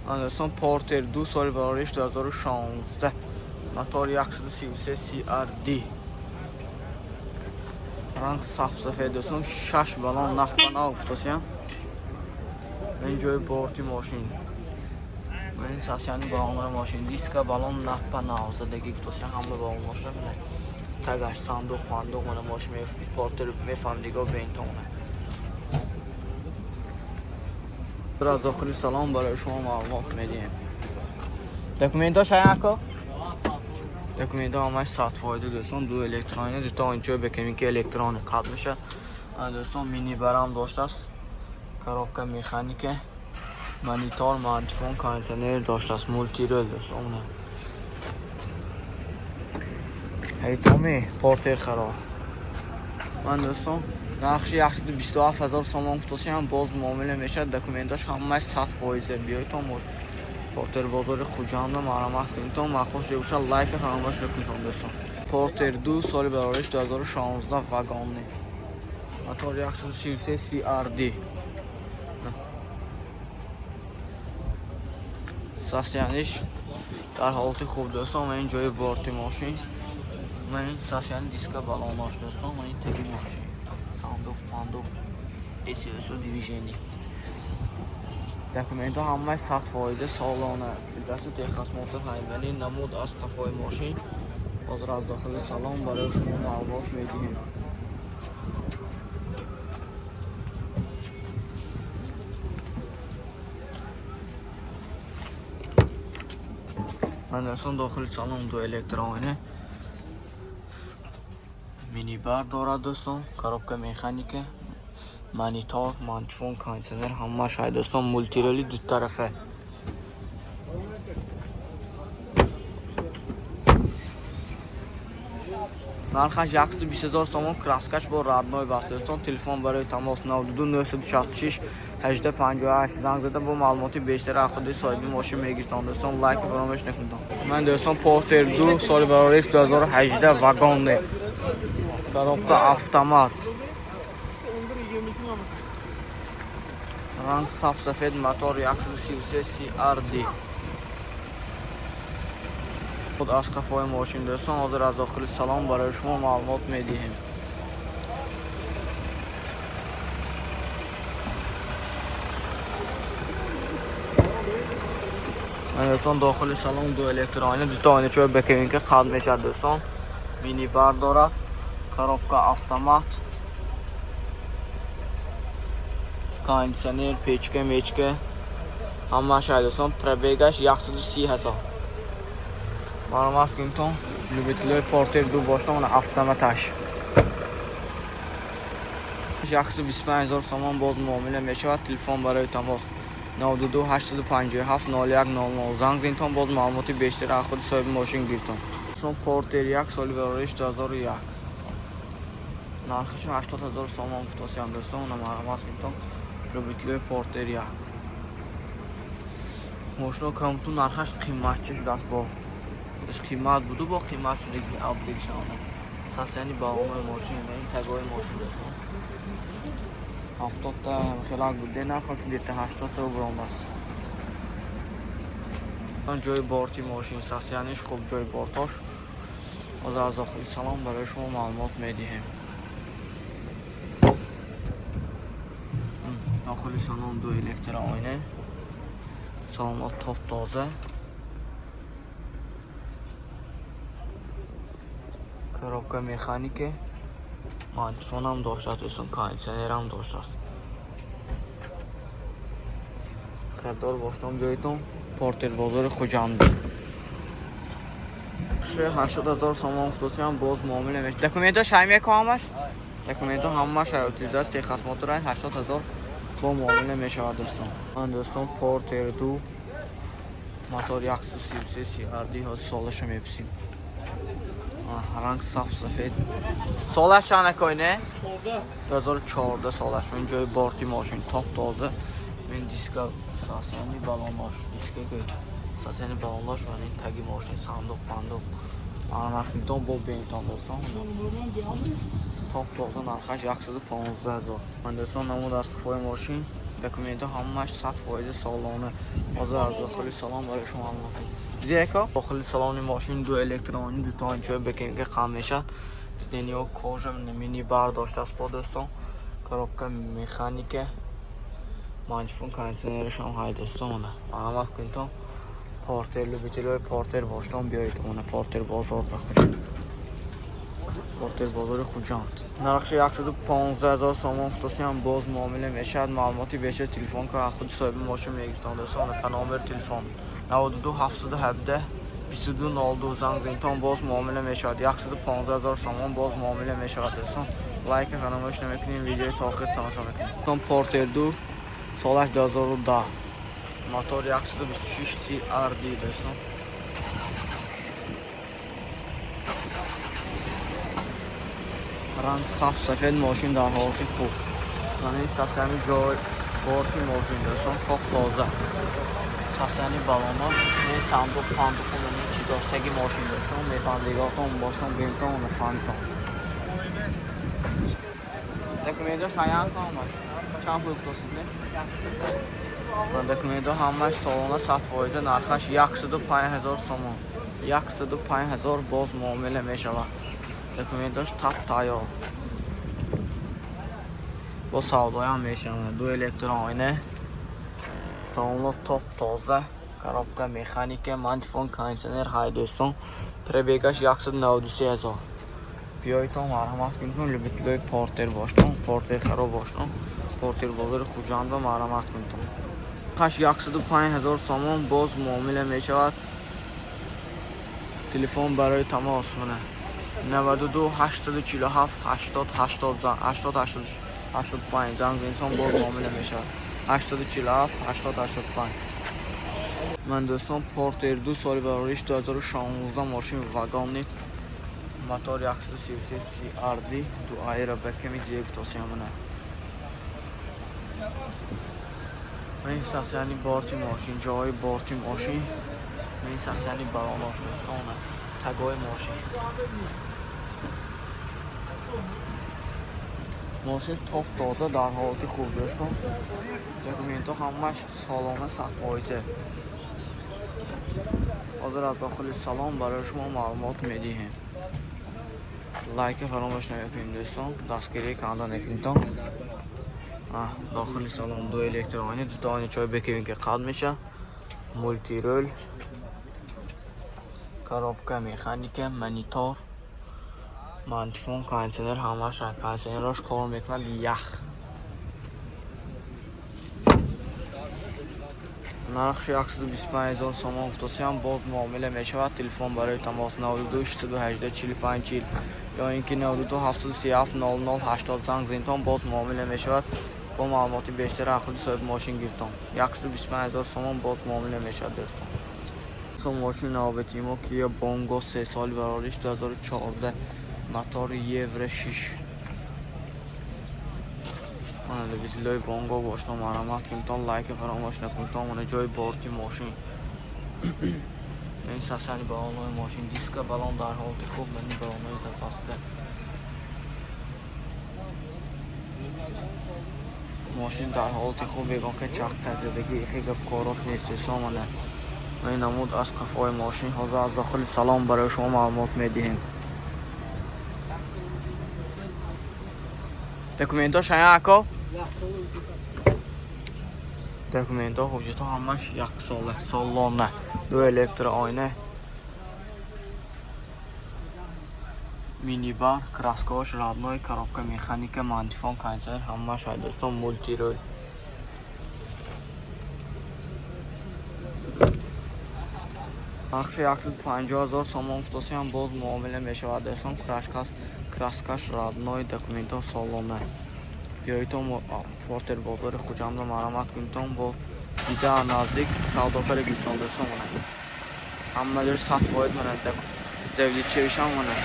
Anderson Porter 2 سال بارش 2016 موتور 133 CRD رنگ صاف سفید دوستان 6 بالون نفت افتادیم اینجای بورتی ماشین و این ساسیانی بالون ماشین دیسک بالون نفت نازدگی افتادیم همه بالون ماشین تگاش صندوق من ماشین پورتر میفهم دیگه به این تونه از آخری سلام برای شما معلومات میدیم دکومنتاش هایی دکومنت ها همش 100% دوستان دو الکترونی تا اینجا بکنیم که الکترون قد میشه دوستان مینی برام داشته است کاروبکا مکانیکه مانیتور مانیتفون کانسنر داشته است مولتی رول دوستان هیتامی پورتر خراب من دوستان نقشی 127,000 سوم افتادیم باز معامله میشه دکومنتاش همش 100% بیاید تا پورتر بازار خوجنده مرمت کنید تا مخصوص جوشه لایک فراموش نکنید دوستان پورتر 2 سال بارش 2016 واگن موتور 133 CRD ساسیانش در حالت خوب دوستان این جای بورتی ماشین من ساسیان دیسک بالوناش دوستان من این تگی ماشین صندوق اسیسو دیویژنی دکومنت ها همه 100% سالانه ویزاس تخصص موتور هایملی نمود از قفای ماشین باز از داخل سالن برای شما معلومات میدیم اندرسون داخل سالن دو الکترونی مینی بار دارد دوستان کاروبکا مکانیکه مانیتور مانیتفون کانسنر همه شاید دوستان مولتی رولی دو طرفه نرخش 120,000 سوم کراسکش با ردنای بسته دوستان تلفن برای تماس 92 966 1858 زنگ زده با معلوماتی بیشتر از خود صاحب ماشین میگیرتان دوستان لایک فراموش نکنید من دوستان پورتر 2 سال بارش 2018 واگن کاروبکا اتومات رنگ صاف سفید موتور 133 CRD خود از قفای ماشین دوستان حاضر از داخل سلام برای شما معلومات میدیم دوستان داخل سلام دو الکترونی دو تا چوب بکنید که قد میشه دوستان مینی بار دارد کاروبکا اتومات کاندیشنر پیچکه میچکه همه شاید دوستان پربیگش 130,000 معلومات کنید تا لوبیتلوی پورتر 2 باشه اون اتوماتش 125,000 سوم باز معامله میشه تلفن برای تماس 92 857 01 00 زنگ زنید تا باز معلومات بیشتر از خود صاحب ماشین گیرتون دوستان پورتر 1 سال بارش 2001 نرخش 80,000 سوم افتادیم دوستان معلومات کنید تا لوبیتلوی پورتر 1 ماشین کامتون نرخش قیمتش شده است با قیمت بوده با قیمت شده که ابدیت شده ساسیانی با اون ماشین این تگای ماشین دوستان 70 تا خلاق بوده نخواست که دیده 80 تا گرام است من جای بورتی ماشین ساسیانیش خوب جای بورتاش از داخل سلام برای شما معلومات میدیم داخل سلام دو الکترونی سلامات توپ تازه کاروبکا مکانیکه مانیتفون هم داشته دوستان کانسنر هم داشته است کردار باشتم جایتون پورتر بازار خوجنده 80,000 سوم افتادیم باز معامله میشه دکومنتاش همه کامش دکومنت ها همش اوتیزاست تخصص موتور 80,000 با معامله میشه دوستان من دوستان پورتر 2 موتور 133 CRD ها سالش میپسیم رنگ صاف سفید سالش چند کوینه 2014 سالش من جای بورتی ماشین توپ تازه من دیسک ساسیانی بالوناش دیسک که ساسیانی بالوناش من این تگی ماشین صندوق معلومات میدم با بینتان دوستان توپ تازه نرخش 115,000 من دوستان نمود از قفای ماشین دکومنت همش 100% سالانه. حاضر از داخل سالن برای شما معلومات. زیکا داخل سالن ماشین دو الکترونی دو تا اینجا بکنیم که خام میشن. استنیو کوژم مینی بار داشته است با دوستان. коробка механики. Манчфун кондиционерش هم های دوستان. معلومات کنید. پارتر لوبیتیلوی پارتر باشتم بیایید اون پارتر بازار بخورید. پارتر بازار خوجاند. نرخش 115,000 سوم فروشی هم باز معامله میشه. معلوماتی بیشتر تلفن که خود صاحب ماشین میگیرند دوستان. نمبر تلفن 92 717 2202 زنگ زنید باز معامله میشه. 115,000 سوم باز معامله میشه دوستان. لایک فراموش نمیکنید. ویدیو تا آخر تماشا میکنید. پارتر دو سالش 2010 موتور 126 CRD دوستان. رنگ صاف سفید ماشین در حالت خوب. یعنی ساسانی جای بارتی ماشین دوستان خوب تازه. ساسانی بالونا نه صندوق پاندوق و نه چیزاشتگی ماشین دوستان. میفهمیگاه هم باشم بیمتون و نفهمیتون. دکومنتش هایان کامل. چند پول توصیله؟ دکومنت همش سالانه 100% نرخش 105,000 سوم. 105,000 باز معامله میشود. دکومنتش تاپ تایار. با سودای هم میشونه. دو الکترونی. سالن توپ تازه. коробка مکانیک مانیفون کاندیشنر های دوستان. پربیگش 193,000. بیایید تا مرحمت کنید. لوبیتلوی پارتر باشتم. پارتر خراب باشتم. پارتر بازار خوجاند و مرحمت کنید. خش 105,000 سوم باز معامله میشود. تلفن برای تماس منه 92 847 80 80 80 85 زنگ زنید باز معامله میشود. 847 80 85. من دوستان پارتر دو سال براریش 2016 ماشین واگانی موتور 133 CRD دو آیره بکمی جیف توصیه منه. این ساسیانی بارتی ماشین جای بارتی ماشین. این ساسیانی براناش دوستانه تگای ماشین. ماشین توپ تازه در حالت خوب دوستان. دکومنت همش سالانه 100%. حاضر از داخل سالن برای شما معلومات میدیم. لایک فراموش نکنید دوستان. دستگیری کانال نکنید. داخل سالن دو الکترونی دو تا چای بکنید که قد میشه. مولتی رول. коробка مکانیک مانیتور. مانیفون کاندیشنر همش کاندیشنرش کار میکنه یخ. نرخش 125,000 سوم فروشی هم باز معامله میشود. تلفن برای تماس 92 618 45 40 یا اینکه 92 737 00 80 زنگ زنید باز معامله میشود. با معلوماتی بیشتر از خود صاحب ماشین گرفتم. 125,000 سوم باز معامله میشود دوستان. ماشین نوبتیمو کیا بونگو 3 سال براریش 2014 موتور یورو 6. من لوبیتلوی بونگو باشتم مرحمت کنید. لایک فراموش نکنید. من جای بارتی ماشین. این ساسانی بالونای ماشین دیسک بالون در حالت خوب. من بالونای زپاسته. ماشین در حالت خوب بگم که چرخ زدگی خیلی کاراش نیست سامانه. این نمود از قفای ماشین. حاضر از داخل سالن برای شما معلومات میدیم. دکومنتاش هاکو دکومنت ها حجت ها همش 1 ساله سالانه. دو الکترونی مینی بار کراسکاش رادنوی коробка مکانیک مانیفون کاندیشنر همش های دوستان. مولتی رول. نرخش 150,000 سوم فروشی هم باز معامله میشود دوستان. کراسکاش رادنوی دکومنت ها سالانه. بیایید پارتر بازار خوجاند و مرحمت کنید. با دیده نزدیک سوداکار گیتان دوستان منه. همه در 100% منه. زویلی چیش هم منه.